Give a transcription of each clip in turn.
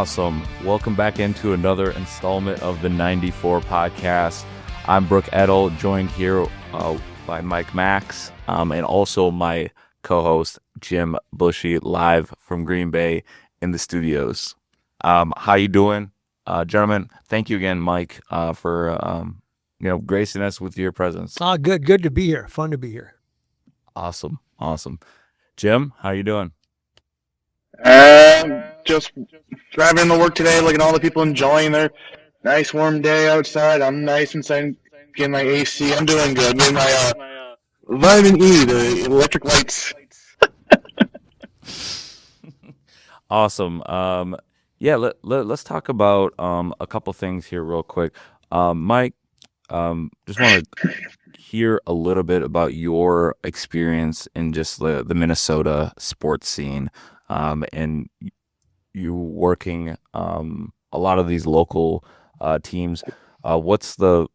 Awesome. Welcome back into another installment of the 94 podcast. I'm Brook Eddle, joined here by Mike Max, and also my co-host Jim Bushy, live from Green Bay in the studios. How you doing, gentlemen? Thank you again, Mike, for gracing us with your presence. Good to be here. Fun to be here. Awesome. Jim, how you doing? Just driving to work today, looking at all the people enjoying their nice warm day outside. I'm nice inside, getting my AC. I'm doing good. Getting my vitamin E, the electric lights. Awesome. Let's talk about a couple things here real quick. Mike, just want to hear a little bit about your experience in just the Minnesota sports scene, and you working a lot of these local teams. What's the,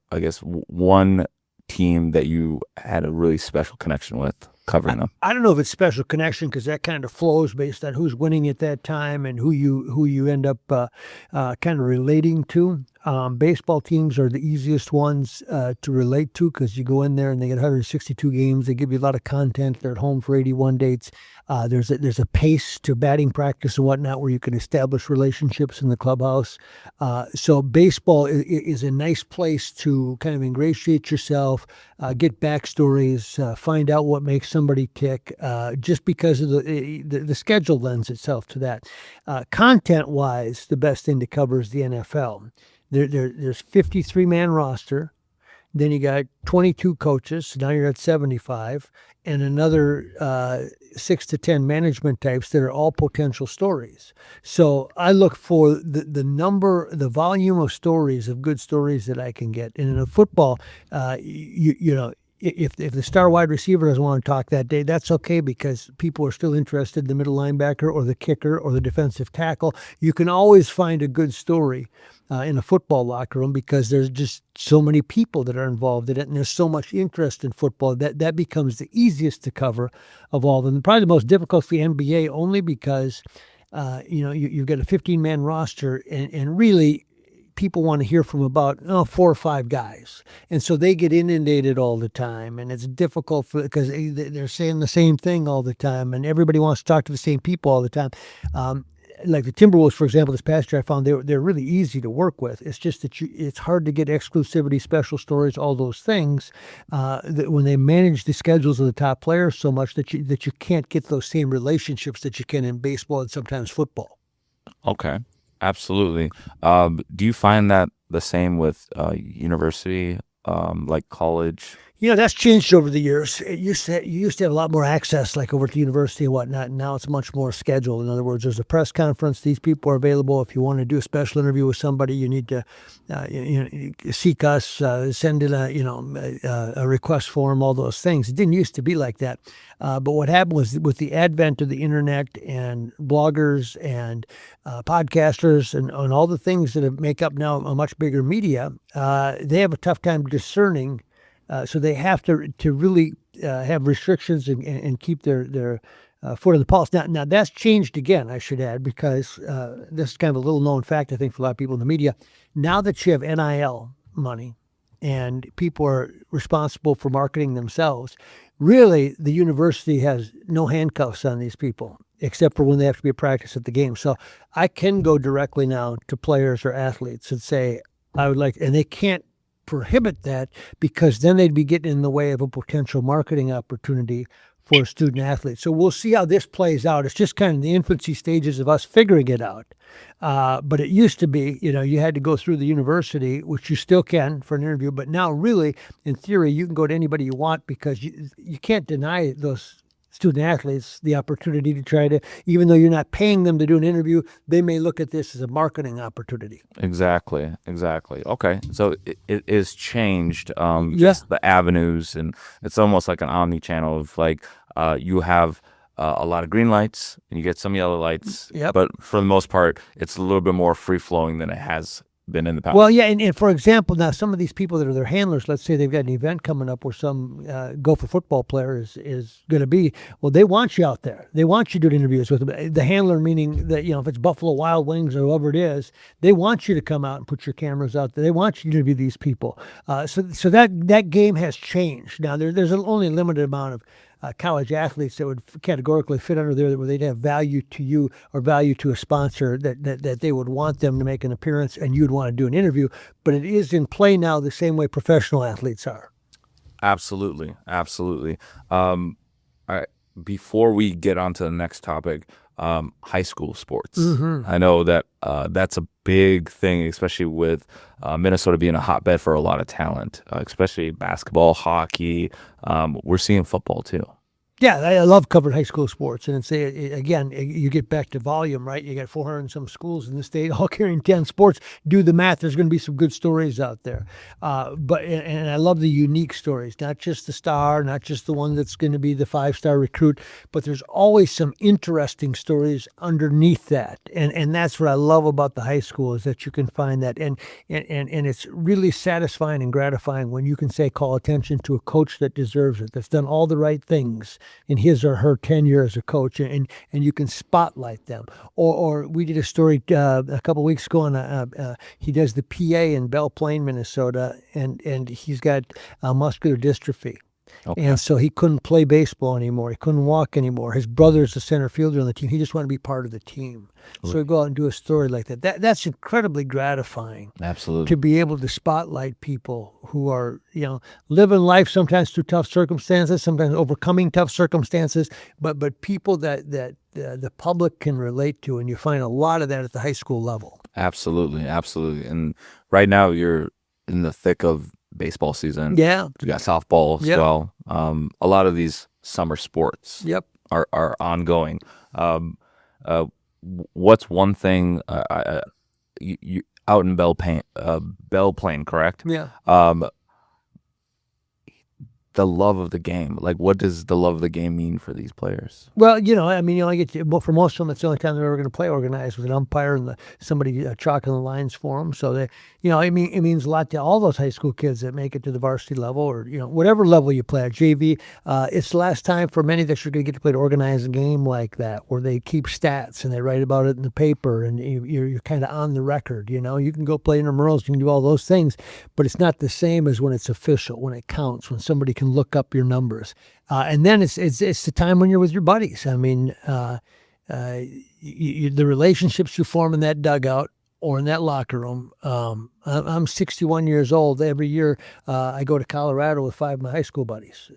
one team that you had a really special connection with covering them? I don't know if it's special connection because that kind of flows based on who's winning at that time and who you end up kind of relating to. Baseball teams are the easiest ones to relate to because you go in there and they get 162 games. They give you a lot of content. They're at home for 81 dates. There's a pace to batting practice and whatnot where you can establish relationships in the clubhouse. So baseball is a nice place to kind of ingratiate yourself, get backstories, find out what makes somebody tick, just because of the schedule lends itself to that. Content-wise, the best thing to cover is the NFL. There's 53-man roster. Then you got 22 coaches. So now you're at 75, and another 6 to 10 management types that are all potential stories. So I look for the volume of stories, of good stories that I can get. And in a football, if the star wide receiver doesn't want to talk that day, that's okay because people are still interested in the middle linebacker or the kicker or the defensive tackle. You can always find a good story in a football locker room because there's just so many people that are involved in it, and there's so much interest in football that becomes the easiest to cover of all of them. Probably the most difficult for the NBA only because you've got a 15-man roster, and really people want to hear from about 4 or 5 guys. And so they get inundated all the time, and it's difficult because they're saying the same thing all the time, and everybody wants to talk to the same people all the time. Like the Timberwolves, for example, this past year, I found they're really easy to work with. It's just that it's hard to get exclusivity, special stories, all those things. That when they manage the schedules of the top players so much that you can't get those same relationships that you can in baseball and sometimes football. Okay, absolutely. Do you find that the same with university, like college? That's changed over the years. You used to have a lot more access, like over to university and whatnot, and now it's much more scheduled. In other words, there's a press conference. These people are available. If you want to do a special interview with somebody, you need to seek us, send in a request form, all those things. It didn't used to be like that. But what happened was with the advent of the internet and bloggers and podcasters and all the things that make up now a much bigger media, they have a tough time discerning. So they have to really have restrictions and keep their foot on the pulse. Now that's changed again, I should add, because this is kind of a little known fact, I think, for a lot of people in the media. Now that you have NIL money and people are responsible for marketing themselves, really the university has no handcuffs on these people, except for when they have to be at practice at the game. So I can go directly now to players or athletes and say, I would like, and they can't prohibit that because then they'd be getting in the way of a potential marketing opportunity for a student athlete. So we'll see how this plays out. It's just kind of the infancy stages of us figuring it out. But it used to be, you had to go through the university, which you still can for an interview. But now really, in theory, you can go to anybody you want because you can't deny those student athletes the opportunity to try to, even though you're not paying them to do an interview, they may look at this as a marketing opportunity. Exactly. Okay, so it is changed, just the avenues, and it's almost like an omni-channel of like you have a lot of green lights and you get some yellow lights, Yep. but for the most part, it's a little bit more free-flowing than it has been in the past. Well, yeah, and for example, now some of these people that are their handlers, let's say they've got an event coming up where some Gopher football player is going to be. Well, they want you out there. They want you doing interviews with them. The handler, meaning that if it's Buffalo Wild Wings or whoever it is, they want you to come out and put your cameras out there. They want you to interview these people. So that game has changed. Now there's only a limited amount of college athletes that would categorically fit under there where they'd have value to you or value to a sponsor that they would want them to make an appearance and you'd want to do an interview. But it is in play now the same way professional athletes are. Absolutely. Before we get on to the next topic, high school sports. I know that that's a big thing, especially with Minnesota being a hotbed for a lot of talent, especially basketball, hockey. We're seeing football too. Yeah, I love covering high school sports. And again, you get back to volume, right? You got 400 and some schools in the state all carrying 10 sports. Do the math. There's going to be some good stories out there. But I love the unique stories, not just the star, not just the one that's going to be the 5-star recruit, but there's always some interesting stories underneath that. And that's what I love about the high school is that you can find that. And it's really satisfying and gratifying when you can say, call attention to a coach that deserves it, that's done all the right things in his or her tenure as a coach, and you can spotlight them. Or we did a story a couple of weeks ago on he does the PA in Belle Plaine, Minnesota, and he's got muscular dystrophy. Okay. And so he couldn't play baseball anymore. He couldn't walk anymore. His brother's the center fielder on the team. He just wanted to be part of the team. So we go out and do a story like that. That's incredibly gratifying. Absolutely. To be able to spotlight people who are, living life sometimes through tough circumstances, sometimes overcoming tough circumstances, but people that the public can relate to, and you find a lot of that at the high school level. Absolutely. And right now you're in the thick of baseball season. Yeah. You got softball as well. A lot of these summer sports are ongoing. What's one thing you out in Belle Plaine, correct? Yeah. The love of the game. Like, what does the love of the game mean for these players? Well, you only get for most of them, it's the only time they're ever going to play organized with an umpire and somebody chalking the lines for them. So it means a lot to all those high school kids that make it to the varsity level or whatever level you play at JV. It's the last time for many that you're going to get to play an organized game like that, where they keep stats and they write about it in the paper, and you're kind of on the record. You can go play intramurals, you can do all those things, but it's not the same as when it's official, when it counts, when somebody can look up your numbers. And then it's the time when you're with your buddies. I mean, the relationships you form in that dugout or in that locker room. I'm 61 years old. Every year I go to Colorado with 5 of my high school buddies.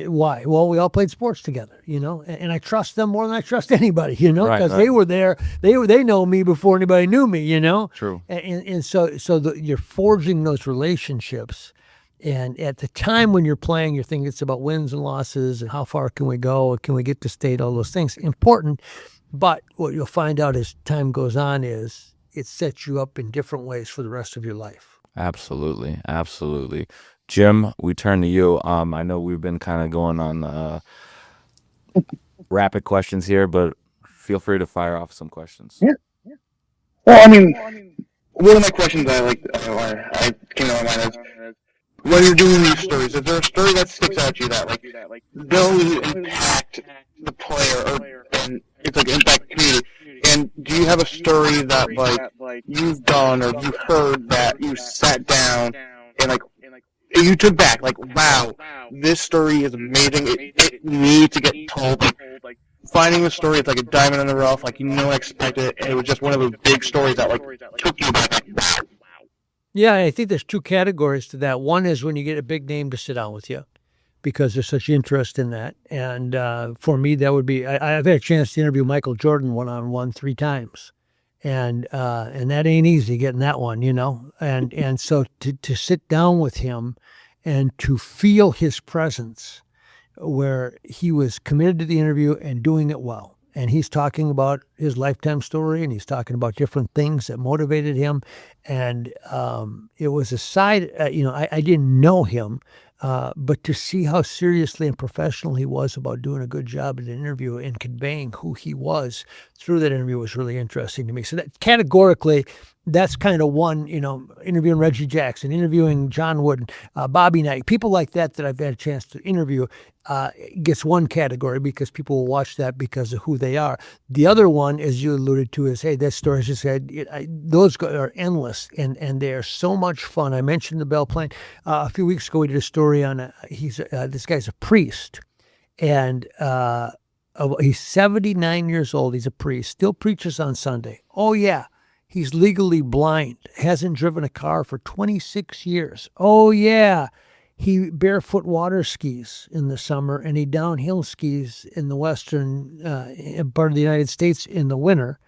Why? Well, we all played sports together, and I trust them more than I trust anybody, because they were there. They know me before anybody knew me, True. And so you're forging those relationships. And at the time when you're playing, you're thinking it's about wins and losses and how far can we go? Can we get to state? All those things. Important. But what you'll find out as time goes on is it sets you up in different ways for the rest of your life. Absolutely. Jim, we turn to you. I know we've been kind of going on rapid questions here, but feel free to fire off some questions. Yeah. Well, I mean, one of my questions I came to my mind is, when you're doing these stories, is there a story that sticks out to you that really impact the player and it's impact the community? And do you have a story that you've done or you've heard that you sat down and you took back wow, this story is amazing. It needs to get told. Finding a story, it's like a diamond in the rough. You don't expect it, and it was just one of those big stories that took you back. Wow. Yeah, I think there's 2 categories to that. One is when you get a big name to sit down with you because there's such interest in that. And for me, that would be, I've had a chance to interview Michael Jordan one-on-one 3 times. And that ain't easy getting that one, And so to sit down with him and to feel his presence where he was committed to the interview and doing it well. And he's talking about his lifetime story, and he's talking about different things that motivated him. And it was a side, I didn't know him, but to see how seriously and professional he was about doing a good job at an interview and conveying who he was through that interview was really interesting to me. So that categorically, that's kind of one, interviewing Reggie Jackson, interviewing John Wooden, Bobby Knight, people like that I've had a chance to interview, gets one category because people will watch that because of who they are. The other one, as you alluded to, is, hey, that story just said, those are endless and they are so much fun. I mentioned the Bell plane. A few weeks ago, we did a story on, this guy's a priest, and he's 79 years old. He's a priest, still preaches on Sunday. Oh, yeah. He's legally blind, hasn't driven a car for 26 years. Oh, yeah. He barefoot water skis in the summer, and he downhill skis in the western part of the United States in the winter.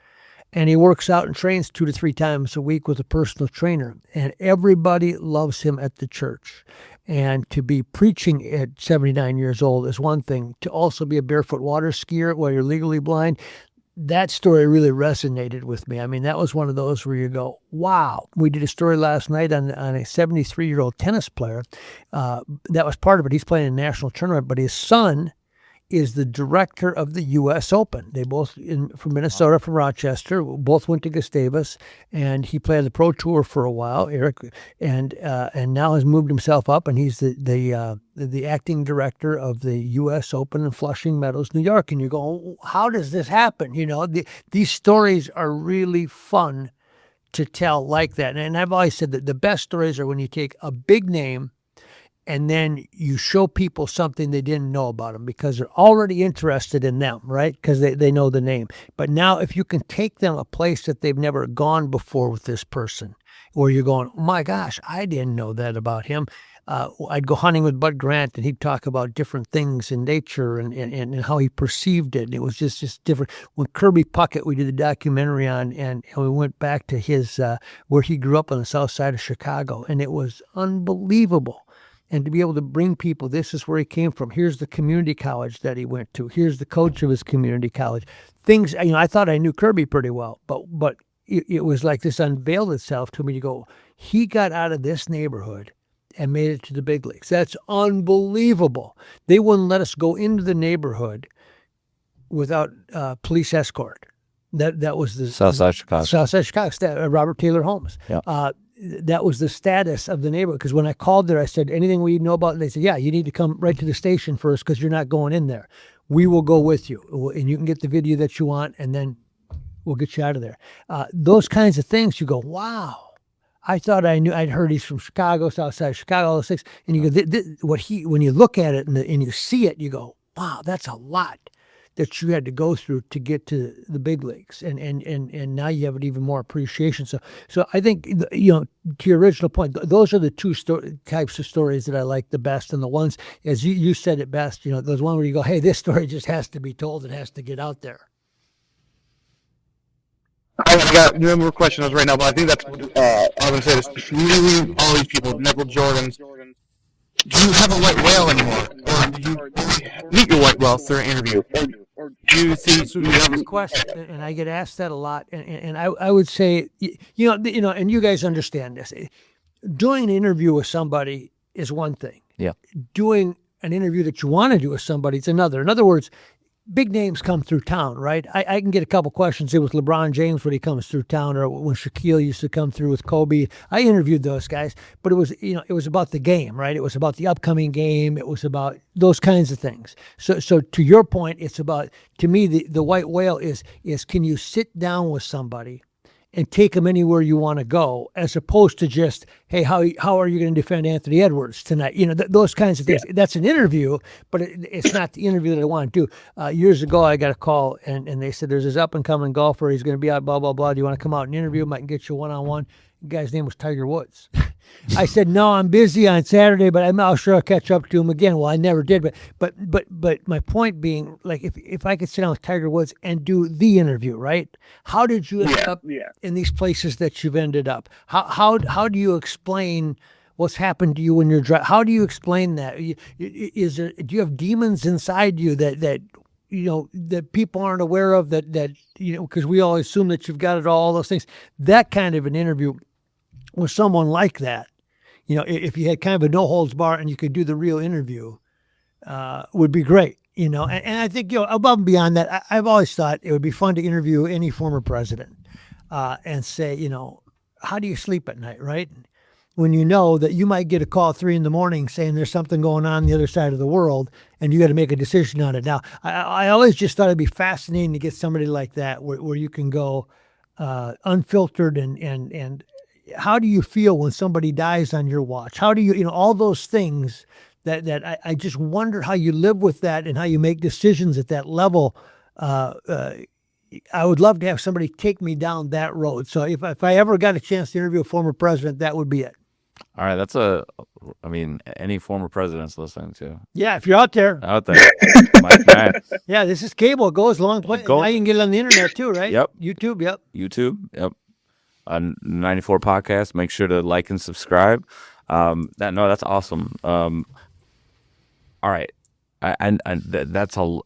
And he works out and trains 2 to 3 times a week with a personal trainer. And everybody loves him at the church. And to be preaching at 79 years old is one thing. To also be a barefoot water skier while you're legally blind, that story really resonated with me. I mean, that was one of those where you go, wow. We did a story last night on a 73-year-old tennis player. That was part of it. He's playing in a national tournament, but his son is the director of the U.S. Open. They both from Minnesota, from Rochester, both went to Gustavus, and he played the Pro Tour for a while, Eric, and now has moved himself up, and he's the acting director of the U.S. Open in Flushing Meadows, New York. And you go, how does this happen? These stories are really fun to tell like that. And I've always said that the best stories are when you take a big name and then you show people something they didn't know about them because they're already interested in them, right? Because they know the name. But now if you can take them a place that they've never gone before with this person, or you're going, oh my gosh, I didn't know that about him. I'd go hunting with Bud Grant, and he'd talk about different things in nature and how he perceived it. And it was just different. When Kirby Puckett, we did a documentary on, and we went back to his where he grew up on the south side of Chicago, and it was unbelievable. And to be able to bring people, this is where he came from. Here's the community college that he went to. Here's the coach of his community college. Things, I thought I knew Kirby pretty well, but it was like this unveiled itself to me. You go, he got out of this neighborhood and made it to the big leagues. That's unbelievable. They wouldn't let us go into the neighborhood without police escort. That was the Southside Chicago. Southside Chicago, Robert Taylor Holmes. Yeah. That was the status of the neighborhood. Because when I called there, I said, anything we know about? And they said, yeah, you need to come right to the station first because you're not going in there. We will go with you, and you can get the video that you want, and then we'll get you out of there. Those kinds of things, you go, wow. I thought I knew. I'd heard he's from Chicago, Southside Chicago, all those things. And you go, when you look at it and you see it, you go, wow, that's a lot that you had to go through to get to the big leagues, and now you have an even more appreciation. So I think, to your original point, those are the two types of stories that I like the best, and the ones, as you said it best, those one where you go, hey, this story just has to be told, it has to get out there. I got one more question right now, but I think that's I was going to say this. Really, all these people, Michael Jordan, do you have a white whale anymore, or do you meet your white whale through an interview? Or do you see? So this question, and I get asked that a lot, and I would say, and you guys understand this. Doing an interview with somebody is one thing. Yeah. Doing an interview that you want to do with somebody is another. In other words, big names come through town, right? I can get a couple questions with LeBron James when he comes through town, or when Shaquille used to come through with Kobe. I interviewed those guys, but it was about the game, right? It was about the upcoming game. It was about those kinds of things. So to your point, it's about, to me, the white whale is can you sit down with somebody and take them anywhere you want to go, as opposed to just, hey, how are you going to defend Anthony Edwards tonight? Those kinds of things. Yeah. That's an interview, but it's not the interview that I want to do. Years ago, I got a call, and they said, there's this up-and-coming golfer. He's going to be out, blah, blah, blah. Do you want to come out and interview him? I can get you one-on-one. The guy's name was Tiger Woods. I said, no, I'm busy on Saturday, but I'm sure I'll catch up to him again. Well, I never did, but my point being, like, if I could sit down with Tiger Woods and do the interview, right? How did you end up in these places that you've ended up? How do you explain what's happened to you when you're driving? How do you explain that? Do you have demons inside you that that people aren't aware of, that because we all assume that you've got it all those things? That kind of an interview with someone like that, if you had kind of a no holds bar and you could do the real interview, would be great. And I think, above and beyond that, I've always thought it would be fun to interview any former president, and say, how do you sleep at night, right? When you know that you might get a call at 3 a.m. saying there's something going on the other side of the world, and you got to make a decision on it. Now, I always just thought it'd be fascinating to get somebody like that where you can go unfiltered and how do you feel when somebody dies on your watch? How do you, all those things that I just wonder how you live with that and how you make decisions at that level. I would love to have somebody take me down that road. So if I ever got a chance to interview a former president, that would be it. All right, any former president's listening to. Yeah, if you're out there. Mike Matt. Yeah, this is cable. It goes a long way. Now you can get it on the internet too, right? Yep. YouTube, yep. Yep. 94 podcast. Make sure to like and subscribe. That's awesome. All right.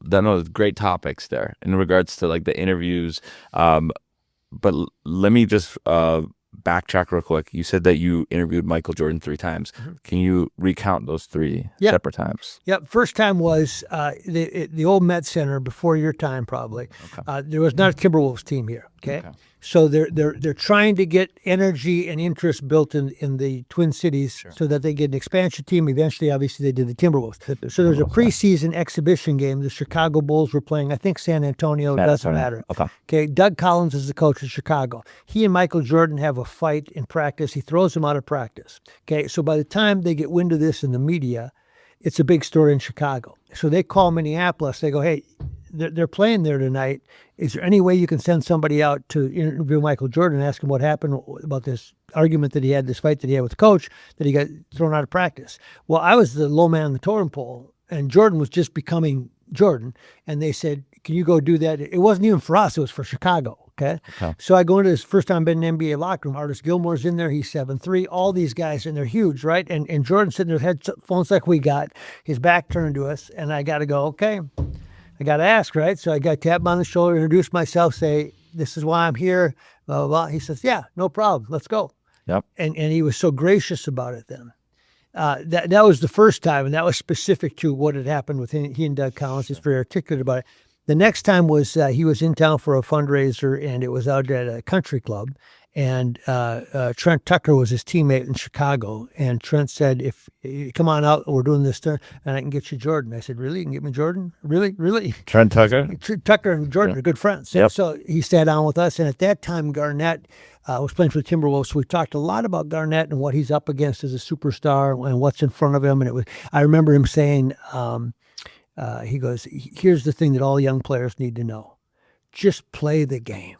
Those great topics there in regards to like the interviews. But let me just backtrack real quick. You said that you interviewed Michael Jordan 3 times. Mm-hmm. Can you recount those 3 separate times? Yep. First time was the old Met Center before your time, probably. Okay. There was not a Timberwolves team here. Okay. So they're trying to get energy and interest built in the Twin Cities so that they get an expansion team. Eventually, obviously, they did the Timberwolves. So there's a preseason exhibition game. The Chicago Bulls were playing, I think, San Antonio. Doesn't matter. Okay. Doug Collins is the coach of Chicago. He and Michael Jordan have a fight in practice. He throws him out of practice. Okay. So by the time they get wind of this in the media, it's a big story in Chicago. So they call Minneapolis. They go, hey, they're playing there tonight. Is there any way you can send somebody out to interview Michael Jordan and ask him what happened about this argument that he had, this fight that he had with the coach, that he got thrown out of practice? Well, I was the low man on the totem pole, and Jordan was just becoming Jordan. And they said, can you go do that? It wasn't even for us. It was for Chicago. Okay. So I go into this first time I've been in the NBA locker room. Artis Gilmore's in there. He's 7'3". All these guys, and they're huge, right? And Jordan's sitting there with headphones like we got, his back turned to us, and I got to go, okay. I got to ask, right? So I got tapped on the shoulder, introduce myself, say, this is why I'm here, blah, blah, blah. He says, yeah, no problem. Let's go. Yep. And he was so gracious about it then. That was the first time, and that was specific to what had happened with he and Doug Collins. He's very articulate about it. The next time was he was in town for a fundraiser, and it was out at a country club. And Trent Tucker was his teammate in Chicago. And Trent said, if you come on out, we're doing this turn, and I can get you Jordan. I said, really? You can get me Jordan? Really? Trent Tucker? Tucker and Jordan are good friends. Yep. So he sat down with us. And at that time, Garnett was playing for the Timberwolves. So we talked a lot about Garnett and what he's up against as a superstar and what's in front of him. And I remember him saying, he goes, here's the thing that all young players need to know. Just play the game.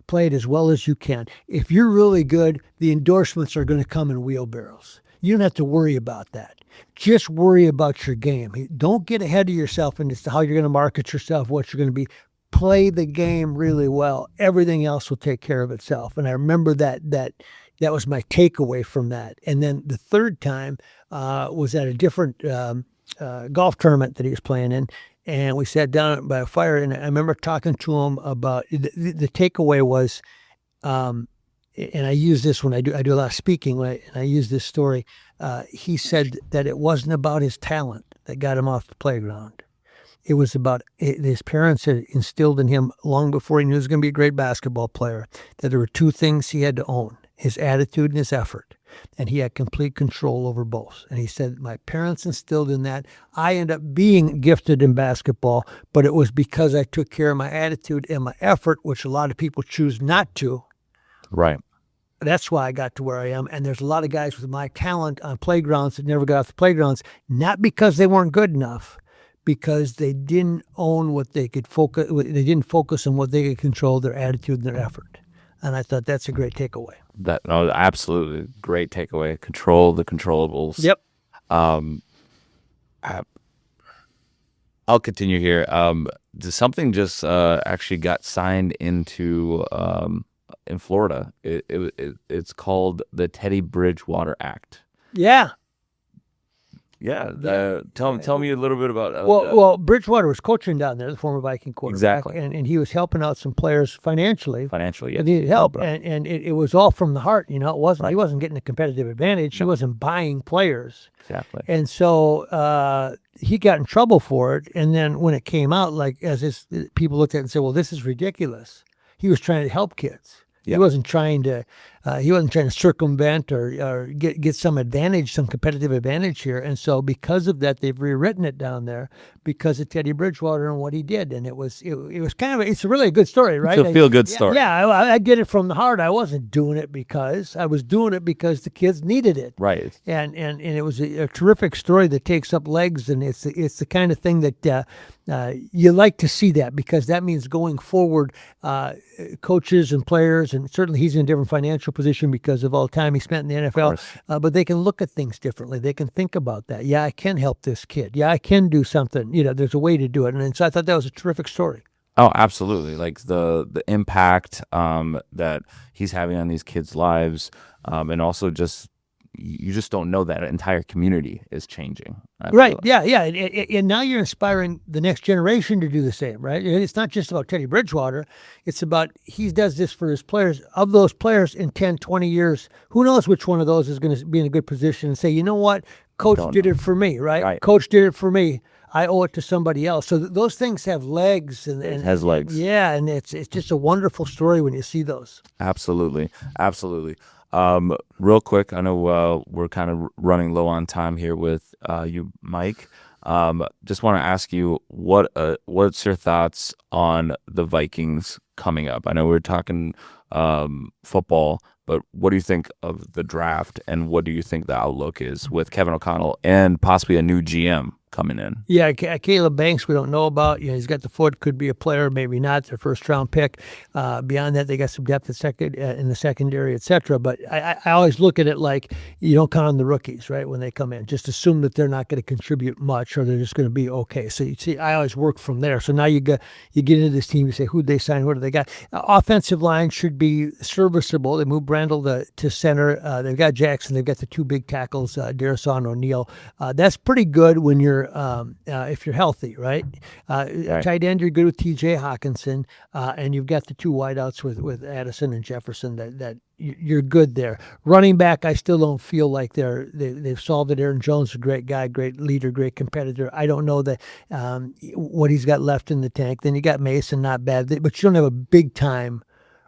Play it as well as you can. If you're really good, the endorsements are going to come in wheelbarrows. You don't have to worry about that. Just worry about your game. Don't get ahead of yourself into how you're going to market yourself, what you're going to be. Play the game really well. Everything else will take care of itself. And I remember that was my takeaway from that. And then the third time was at a different golf tournament that he was playing in. And we sat down by a fire, and I remember talking to him about the takeaway was, and I use this when I do a lot of speaking, and I use this story. He said that it wasn't about his talent that got him off the playground. It was about his parents had instilled in him long before he knew he was going to be a great basketball player, that there were 2 things he had to own: his attitude and his effort. And he had complete control over both. And he said, my parents instilled in that. I ended up being gifted in basketball, but it was because I took care of my attitude and my effort, which a lot of people choose not to. Right. That's why I got to where I am. And there's a lot of guys with my talent on playgrounds that never got off the playgrounds, not because they weren't good enough, because they didn't own what they could focus. They didn't focus on what they could control, their attitude and their effort. And I thought that's a great takeaway. Absolutely great takeaway. Control the controllables. Yep. I'll continue here. Something just actually got signed into in Florida. It's called the Teddy Bridgewater Act. Yeah. Yeah. Tell me a little bit about. Well, Bridgewater was coaching down there, the former Viking quarterback. Exactly. And he was helping out some players financially. Financially, yeah. He needed help. And it was all from the heart. It wasn't. Right. He wasn't getting a competitive advantage. No. He wasn't buying players. Exactly. And so he got in trouble for it. And then when it came out, people looked at it and said, well, this is ridiculous. He was trying to help kids. Yep. He wasn't trying to He wasn't trying to circumvent or get some advantage, some competitive advantage here. And so because of that, they've rewritten it down there because of Teddy Bridgewater and what he did. And it was kind of it's really a good story, right? It's a feel-good story. Yeah, I did it from the heart. I wasn't doing it because I was doing it because the kids needed it. Right. And it was a terrific story that takes up legs, and it's the kind of thing that you like to see that, because that means going forward, coaches and players, and certainly he's in a different financial position because of all the time he spent in the NFL, but they can look at things differently. They can think about that. Yeah, I can help this kid. Yeah, I can do something. There's a way to do it. And so I thought that was a terrific story. Oh, absolutely. Like the impact that he's having on these kids' lives, and also you just don't know that entire community is changing. Right. Yeah. And now you're inspiring the next generation to do the same, right? It's not just about Teddy Bridgewater. It's about he does this for his players. Of those players in 10, 20 years, who knows which one of those is going to be in a good position and say, you know what? Coach did it for me, right? Coach did it for me. I owe it to somebody else. So those things have legs. And it has legs. Yeah, and it's just a wonderful story when you see those. Absolutely. Real quick, I know we're kind of running low on time here with you, Mike. Just want to ask you what's your thoughts on the Vikings coming up? I know we're talking football, but what do you think of the draft, and what do you think the outlook is with Kevin O'Connell and possibly a new GM coming in? Yeah, Caleb Banks, we don't know about. He's got the foot, could be a player, maybe not. Their first round pick. Beyond that, they got some depth in the secondary, etc. But I always look at it like you don't count on the rookies, right? When they come in, just assume that they're not going to contribute much, or they're just going to be okay. So you see, I always work from there. So now you get into this team, you say, who'd they sign? What do they got? Offensive line should be serviceable. They moved Brandel to center. They've got Jackson. They've got the two big tackles, Darisaw and O'Neal. That's pretty good when you're if you're healthy, right? Tight end, you're good with T.J. Hawkinson, and you've got the two wideouts with Addison and Jefferson that you're good there. Running back, I still don't feel like they've solved it. Aaron Jones is a great guy, great leader, great competitor. I don't know that what he's got left in the tank. Then you got Mason, not bad, but you don't have a big time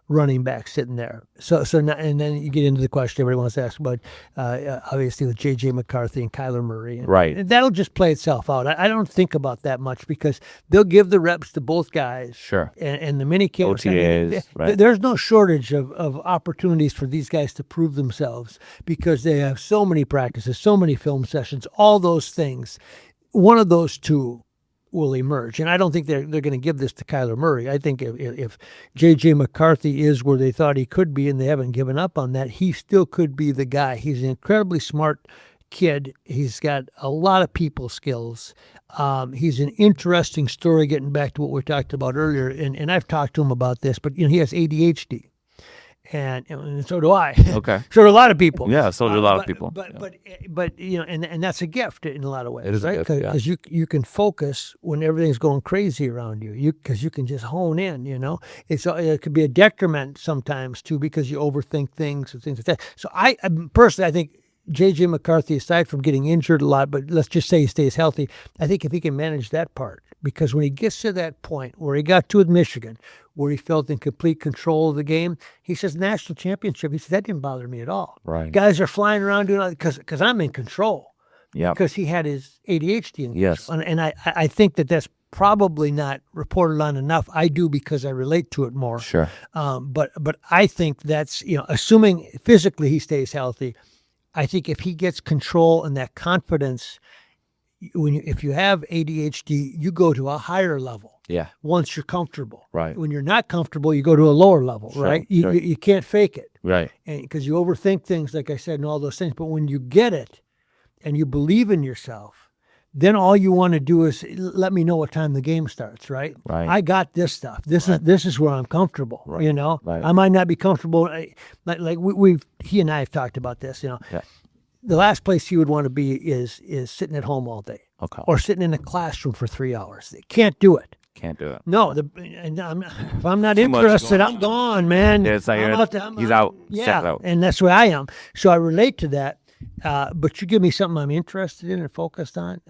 running back sitting there. So now, and then you get into the question everybody wants to ask about, obviously with J.J. McCarthy and Kyler Murray. And that'll just play itself out. I don't think about that much because they'll give the reps to both guys. Sure. And the mini camps. OTAs, right. There's no shortage of opportunities for these guys to prove themselves because they have so many practices, so many film sessions, all those things. One of those two will emerge. And I don't think they're going to give this to Kyler Murray. I think if J.J. McCarthy is where they thought he could be and they haven't given up on that, he still could be the guy. He's an incredibly smart kid. He's got a lot of people skills. He's an interesting story, getting back to what we talked about earlier. And I've talked to him about this, but he has ADHD. And so do I. Okay. So do a lot of people. Yeah, so do a lot of people. But and that's a gift in a lot of ways. It is right? a gift, Because you can focus when everything's going crazy around you. Because you can just hone in. It could be a detriment sometimes too because you overthink things and things like that. So I personally, I think J.J. McCarthy, aside from getting injured a lot, but let's just say he stays healthy, I think if he can manage that part, because when he gets to that point where he got to with Michigan, where he felt in complete control of the game, he says national championship. He says that didn't bother me at all. Right. Guys are flying around doing it because I'm in control. Yeah. Because he had his ADHD in Yes. control. And I think that's probably not reported on enough. I do because I relate to it more. Sure. But I think that's assuming physically he stays healthy. I think if he gets control and that confidence, if you have ADHD, you go to a higher level. Yeah. Once you're comfortable. Right. When you're not comfortable, you go to a lower level. Sure, right. sure. You can't fake it. Right. Because you overthink things, like I said, and all those things. But when you get it, and you believe in yourself, then all you want to do is let me know what time the game starts. Right. Right. I got this stuff. This is where I'm comfortable. Right. Right. I might not be comfortable. Like he and I have talked about this. Yeah. The last place he would want to be is sitting at home all day. Okay. Or sitting in a classroom for 3 hours. They can't do it. Can't do it. No, if I'm not interested, I'm gone, man. Yeah, it's like he's out. Yeah, Check it out. and that's where I am. So I relate to that. But you give me something I'm interested in and focused on,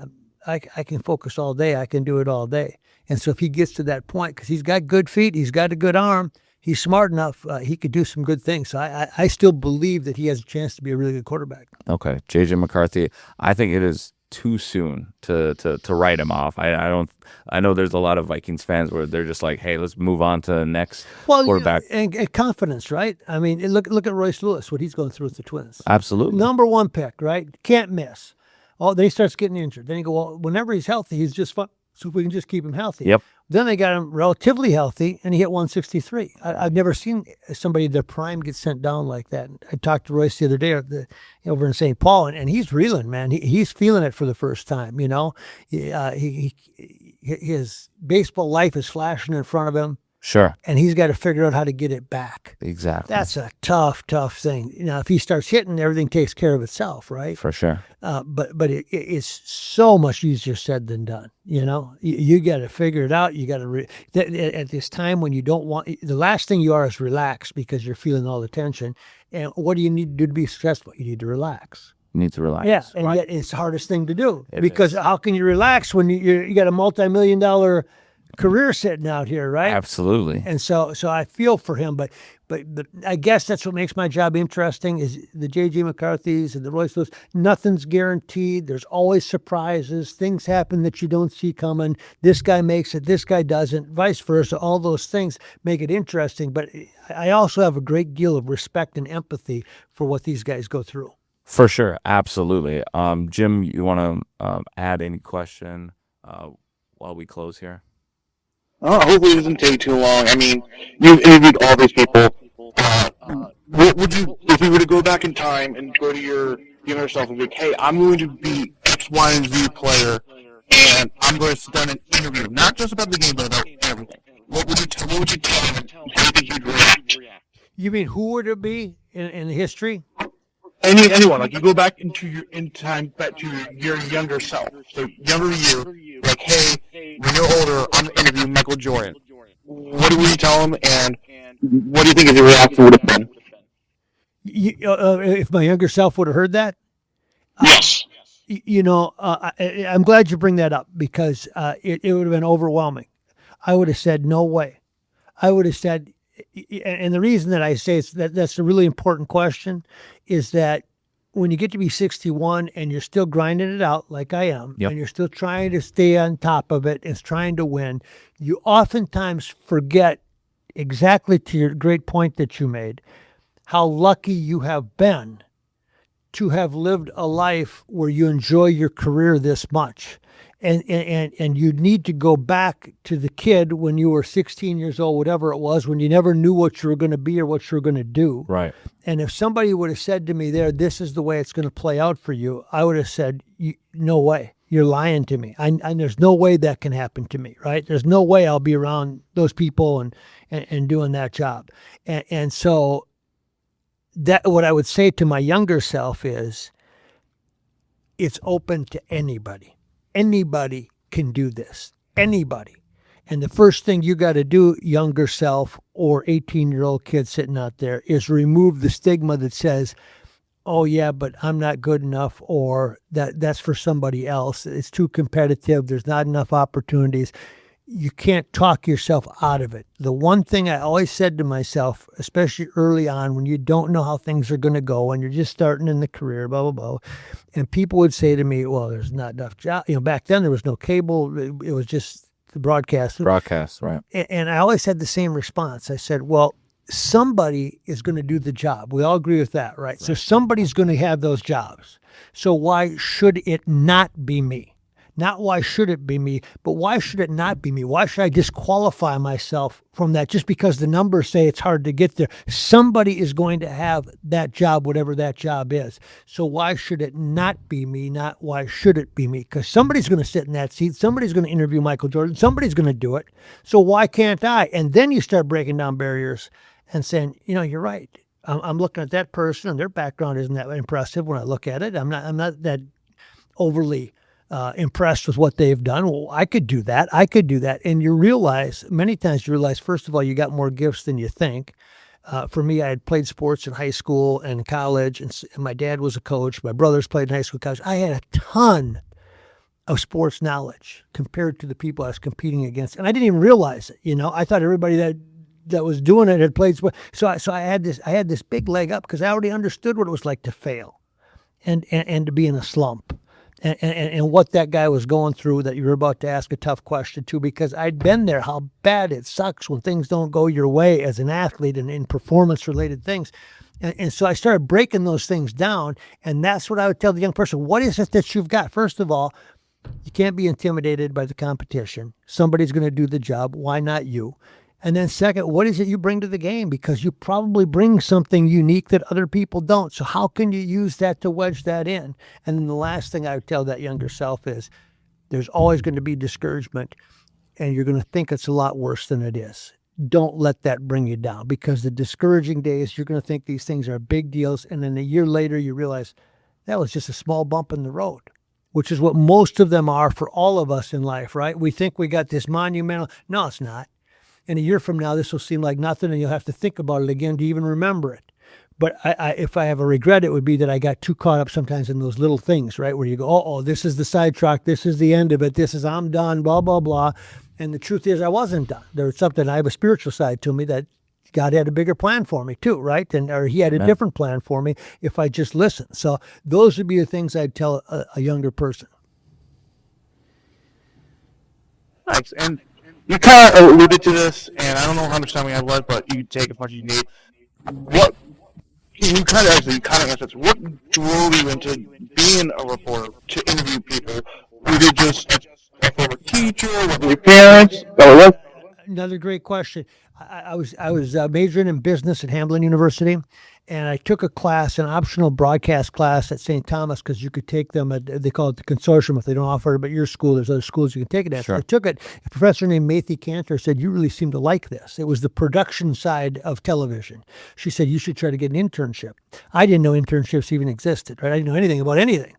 I can focus all day. I can do it all day. And so if he gets to that point, because he's got good feet, he's got a good arm, He's smart enough. He could do some good things. So I still believe that he has a chance to be a really good quarterback. Okay, JJ McCarthy. I think it is too soon to write him off. I don't. I know there's a lot of Vikings fans where they're just like, hey, let's move on to the next quarterback. And confidence, right? I mean, look at Royce Lewis, what he's going through with the Twins. Absolutely. Number 1 pick, right? Can't miss. Oh, then he starts getting injured. Then you go, well, whenever he's healthy, he's just fine. So if we can just keep him healthy. Yep. Then they got him relatively healthy, and he hit 163. I've never seen somebody their prime get sent down like that. I talked to Royce the other day over in St. Paul, and he's reeling, man. He's feeling it for the first time. You know, his baseball life is flashing in front of him. Sure. And he's got to figure out how to get it back. Exactly. That's a tough thing. Now, if he starts hitting, everything takes care of itself, right? For sure. But it's so much easier said than done. You know, you got to figure it out. You got to at this time when you don't want, the last thing you are is relax because you're feeling all the tension. And what do you need to do to be successful? You need to relax. You need to relax. Yeah, and yet it's the hardest thing to do because how can you relax when you got a multi-million-dollar career sitting out here, right? Absolutely. And so I feel for him, but I guess that's what makes my job interesting is the J.J. McCarthy's and the Royce Lewis. Nothing's guaranteed. There's always surprises. Things happen that you don't see coming. This guy makes it. This guy doesn't. Vice versa. All those things make it interesting. But I also have a great deal of respect and empathy for what these guys go through. For sure. Absolutely. Jim, you want to add any question while we close here? Hopefully it doesn't take too long. I mean, you've interviewed all these people. What would you, if you were to go back in time and go to your younger self and be like, hey, I'm going to be X, Y, and Z player, and I'm going to sit down and interview, not just about the game, but about everything. What would you tell him? How do you think he'd react? You mean who would it be in history? Anyone, like you go back in time back to your younger self. So younger you, like, hey, when you're older, I'm gonna interview Michael Jordan. What would you tell him, and what do you think his reaction would have been? If my younger self would have heard that? Yes. You know, I'm glad you bring that up because it would have been overwhelming. I would have said, no way. I would have said, and the reason that I say that's a really important question is that when you get to be 61 and you're still grinding it out like I am, and you're still trying to stay on top of it and trying to win, you oftentimes forget exactly to your great point that you made, how lucky you have been to have lived a life where you enjoy your career this much. And you need to go back to the kid when you were 16 years old, whatever it was, when you never knew what you were going to be or what you were going to do. Right. And if somebody would have said to me this is the way it's going to play out for you, I would have said, no way. You're lying to me. And there's no way that can happen to me, right? There's no way I'll be around those people and doing that job. And so that what I would say to my younger self is it's open to anybody. Anybody can do this. Anybody. And the first thing you got to do, younger self or 18-year-old kid sitting out there, is remove the stigma that says, oh, yeah, but I'm not good enough, or that's for somebody else. It's too competitive. There's not enough opportunities. You can't talk yourself out of it. The one thing I always said to myself, especially early on when you don't know how things are going to go and you're just starting in the career, blah, blah, blah. And people would say to me, well, there's not enough job. You know, back then there was no cable. It was just the broadcast. Broadcast, right. And I always had the same response. I said, well, somebody is going to do the job. We all agree with that, right? So somebody's going to have those jobs. So why should it not be me? Not why should it be me, but why should it not be me? Why should I disqualify myself from that just because the numbers say it's hard to get there? Somebody is going to have that job, whatever that job is. So why should it not be me? Not why should it be me? Because somebody's going to sit in that seat. Somebody's going to interview Michael Jordan. Somebody's going to do it. So why can't I? And then you start breaking down barriers and saying, you know, you're right. I'm looking at that person and their background isn't that impressive when I look at it. I'm not that overly impressed with what they've done. Well, I could do that. And you realize, many times you realize, first of all, you got more gifts than you think. For me, I had played sports in high school and college, and my dad was a coach. My brothers played in high school, college. I had a ton of sports knowledge compared to the people I was competing against. And I didn't even realize it. You know, I thought everybody that that was doing it had played sports. So I had this big leg up because I already understood what it was like to fail and to be in a slump. And what that guy was going through that you were about to ask a tough question to, because I'd been there, how bad it sucks when things don't go your way as an athlete and in performance related things. And so I started breaking those things down. And that's what I would tell the young person. What is it that you've got? First of all, you can't be intimidated by the competition. Somebody's going to do the job. Why not you? And then second, what is it you bring to the game? Because you probably bring something unique that other people don't. So how can you use that to wedge that in? And then the last thing I would tell that younger self is there's always going to be discouragement, and you're going to think it's a lot worse than it is. Don't let that bring you down, because the discouraging days, you're going to think these things are big deals. And then a year later, you realize that was just a small bump in the road, which is what most of them are for all of us in life, right? We think we got this monumental. No, it's not. And a year from now, this will seem like nothing, and you'll have to think about it again to even remember it. But if I have a regret, it would be that I got too caught up sometimes in those little things, right? Where you go, oh, this is the sidetrack. This is the end of it. This is, I'm done, blah, blah, blah. And the truth is I wasn't done. There was something, I have a spiritual side to me that God had a bigger plan for me too, right? Or he had a different plan for me if I just listened. So those would be the things I'd tell a younger person. Thanks. And you kind of alluded to this, and I don't know how much time we have left, but you can take as much as you need. What you kind of answered this. What drove you into being a reporter to interview people? Was it just a favorite teacher? Was it your parents? Another great question. I was majoring in business at Hamline University, and I took a class, an optional broadcast class at St. Thomas, because you could take them at, they call it the consortium if they don't offer it, but your school, there's other schools you can take it at. Sure. So I took it. A professor named Matthew Cantor said, you really seem to like this. It was the production side of television. She said, you should try to get an internship. I didn't know internships even existed, right? I didn't know anything about anything.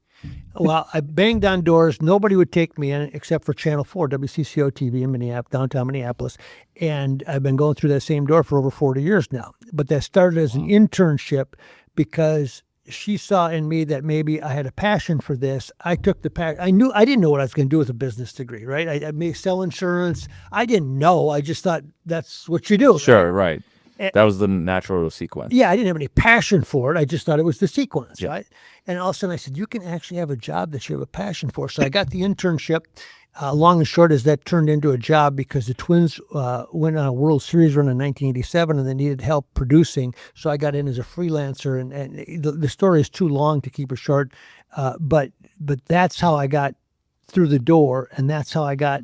Well, I banged on doors. Nobody would take me in except for Channel 4, WCCO TV in Minneapolis, downtown Minneapolis. And I've been going through that same door for over 40 years now. But that started as an internship because she saw in me that maybe I had a passion for this. I took the passion. I didn't know what I was going to do with a business degree, right? I may sell insurance. I didn't know. I just thought that's what you do. Sure, right. That was the natural sequence. Yeah, I didn't have any passion for it. I just thought it was the sequence, Yeah. right? And all of a sudden I said, you can actually have a job that you have a passion for. So I got the internship. Long and short is that turned into a job because the Twins went on a World Series run in 1987 and they needed help producing. So I got in as a freelancer. And the story is too long to keep it short. But that's how I got through the door, and that's how I got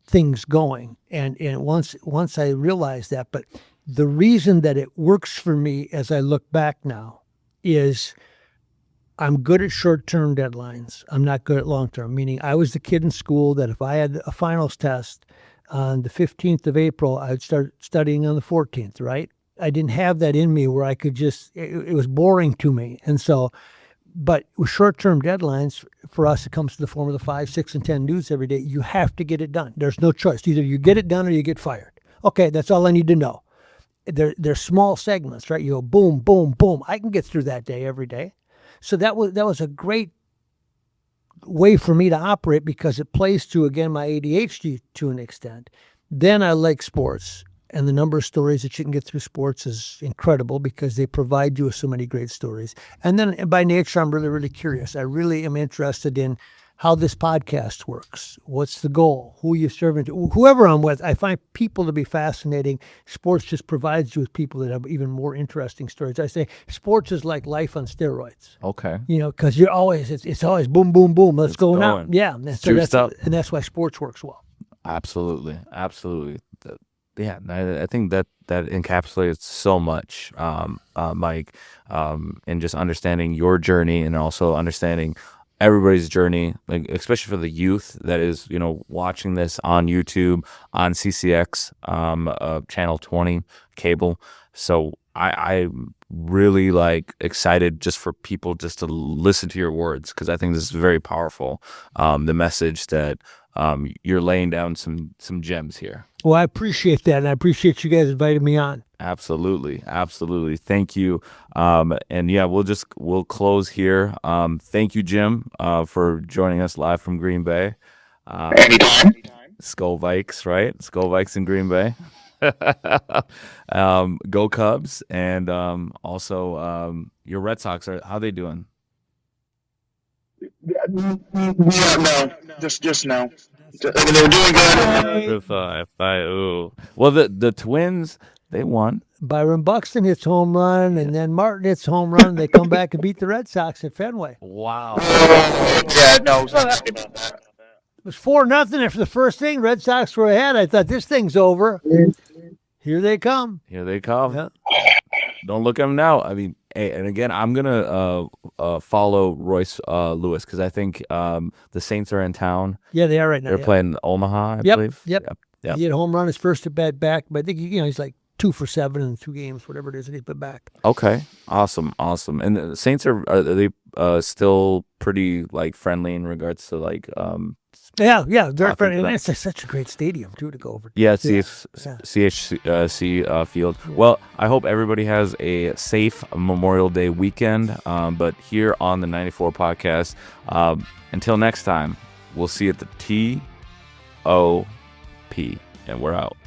things going. And once I realized that, but the reason that it works for me as I look back now is I'm good at short-term deadlines. I'm not good at long-term, meaning I was the kid in school that if I had a finals test on the 15th of April, I'd start studying on the 14th, right? I didn't have that in me where I could just, it was boring to me. And so, but with short-term deadlines, for us, it comes to the form of the 5, 6, and 10 news every day. You have to get it done. There's no choice. Either you get it done or you get fired. Okay, that's all I need to know. They're small segments, right? You go boom, boom, boom. I can get through that day every day. So that was a great way for me to operate because it plays to, again, my ADHD to an extent. Then I like sports, and the number of stories that you can get through sports is incredible because they provide you with so many great stories. And then by nature, I'm really, really curious. I really am interested in how this podcast works. What's the goal? Who are you serving to? Whoever I'm with, I find people to be fascinating. Sports just provides you with people that have even more interesting stories. I say sports is like life on steroids. Okay. You know, because you're always, it's always boom, boom, boom. Let's go now. Yeah. And that's why sports works well. Absolutely. Absolutely. Yeah, I think that encapsulates so much, Mike, in just understanding your journey and also understanding everybody's journey, like especially for the youth that is, watching this on YouTube, on CCX, channel 20 cable. So I'm really excited just for people just to listen to your words, because I think this is very powerful. The message that you're laying down some gems here. Well, I appreciate that, and I appreciate you guys inviting me on. Absolutely. Thank you. And yeah, we'll close here. Thank you, Jim, for joining us live from Green Bay. Anytime. Skull Vikes, right? Skull Vikes in Green Bay. Go Cubs, and also your Red Sox. How they doing? Yeah, no, just no. I mean, they're doing good. Ooh. Well, the Twins, they won. Byron Buxton hits home run, and then Martin hits home run. And they come back and beat the Red Sox at Fenway. Wow. Yeah, no, I was not happy about that. It was 4-0 after the first inning. Red Sox were ahead. I thought this thing's over. Here they come. Here they come. Yeah. Don't look at them now. I mean, hey, and again, I'm gonna follow Royce Lewis because I think the Saints are in town. Yeah, they are right now. They're yeah. playing Omaha, I Yep, believe. yep. He had a home run his first at bat back, but I think he's like 2 for 7 in 2 games, whatever it is that he's been back. Okay, awesome. And the Saints are they still pretty like friendly in regards to like Yeah, very Talking friendly. to And them. it's such a great stadium too to go over. yeah, Yeah. CHC field. Well, I hope everybody has a safe Memorial Day weekend. But here on the 94 podcast, until next time, we'll see you at the TOP, and we're out.